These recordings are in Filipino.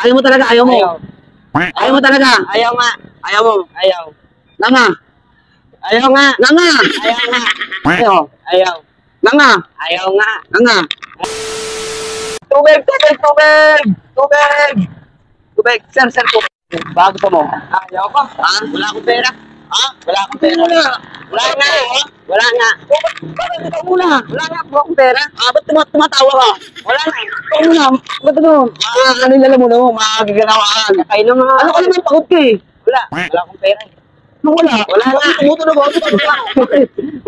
Ayaw mo talaga, ayaw mo. Ayaw. Ayaw mo talaga. Ayaw nga. Ayaw mo. Ayaw. Nanga. Ayaw nga. Nanga. Ayaw nga. Ayaw. Ayaw. Nanga. Ayaw nga. Nanga. Tubig, tubig, tubig! Tubig! Tubig. Sir, tubig. Bago pa mo. Ayaw ko. Ha? Wala akong pera. Ha? Wala akong pera. Wala nga. Wala nga. Bakit ikaw muna? Wala nga po akong pera. Ba't tumatawa ka? Wala nga. Ikaw muna. Ba't ano? Ano yung alam mo na mo? Makakaganawakan. Kayo naman. Ano ka naman pagod ka eh? Wala. Wala akong pera. Wala. Wala nga. Tumutunog ako.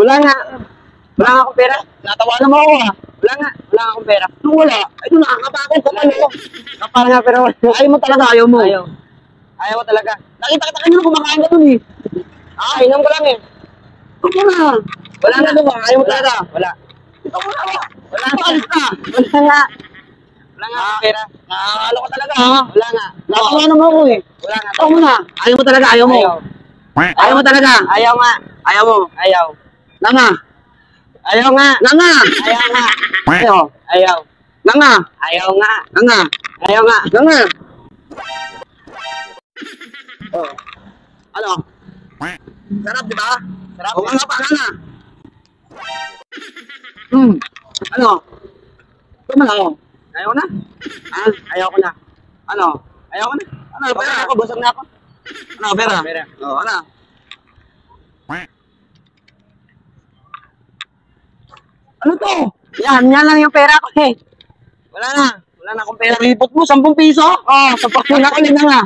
Wala nga. Wala nga akong pera. Natawanan mo ako ha. Wala nga. Wala nga akong pera. Wala. Ito nakakapakot ka pala. Kapal nga pero wala. Ayaw mo talaga, ayaw mo. Ayaw. Ayaw ko talaga. Nakita kita kanina kumakain ka dun eh. Ah, inom ko lang eh. Ito na. Wala nga. Ayaw mo talaga. Wala. Ito mo na. Wala nga. Alis ka. Wala nga. Wala nga akong pera. Nakakalo ka talaga ha. Wala nga. Natawanan mo ako eh. Wala nga. Ito mo na. Ayaw mo talaga, ayaw mo. Ayaw. Ayaw mo talaga. Ayaw nga. Ayaw mo. Ayaw. Nanga. Ayaw nga. Nanga. Ayaw nga. Ayaw. Ayaw. Nanga. Ayaw nga. Nanga. Ayaw nga. Nanga. Oh. Ano? Sarap, di ba? Sarap. O nga pa, nanga. Ano? Ito mo na ako. Ayaw na. Ah, Ayaw ko na. ano? Ayaw ko na. Ano, Busog pera? na ako. Busog na ako. Ano, pera? Pera. Oo, ano? Ano to? Yan lang yung pera ko eh. Wala na. Wala na akong pera. Ripot mo, 10 piso? Oo, sapat mo na ulit na nga.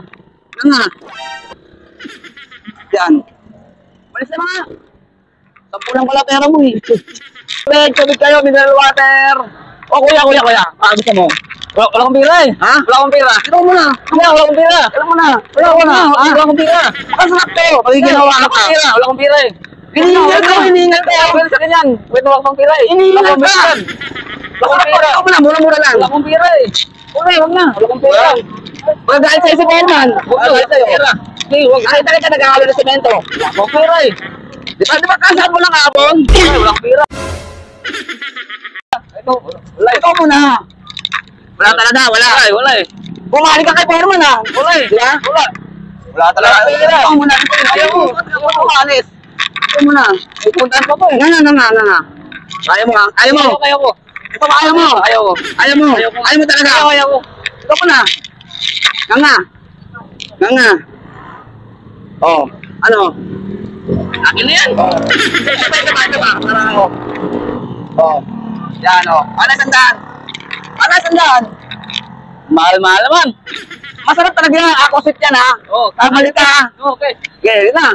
Nga. Yan. Malis na mga. 10 lang pala pera mo eh. Tubig kayo, mineral water. O kuya. Gusto mo? Wala akong pera eh. Ha? Wala akong pera. Ito mo na. Wala akong pera. Wala mo na. Wala ko na. Wala akong pera. Masarap to. Pag ginawa Wala ka. akong pera. Wala akong pera eh. Hiningal ka. Wala sa ganyan. Wait, wala akong pera eh. Hiningal Wala akong ka. pera. Wala akong pera. Ito mo na, mura-mura lang. Wala akong pera eh. Wag na. Wala akong pera. Wala dahil sa'yo si Berman. Wala akong pera. Hey, wag. Nakita ka nagkakalo ng semento. Wala akong pera eh. Di ba kasaan mo lang hapon? Wala akong pera. Ito. Wala eh. Ito mo na. Wala talaga, wala. Wala eh. Bumalik ka kay Berman ha. Wala eh. Di ba? Wala. Wala talaga akong pera. Ito mo na. Ayaw mo. Ayaw mo umalis. Ito mo na. May puntahan pa po eh. Nga. Ayaw mo ha? Ayaw mo. Ayaw ko. Ito ba ayaw mo? Ayaw ko. Ayaw mo. Ayaw ko. Ayaw mo talaga. Ayaw ko. Ito mo na. Nga. Oh. Ano? Akin na yan. Ito ba? Para ako. Oh. Yan oh. Ano sandaan? Mahal-mahal naman. Masarap talaga yan. Ako sit yan ha. Oo. Kamali ka ha. Okay. Okay, yun na.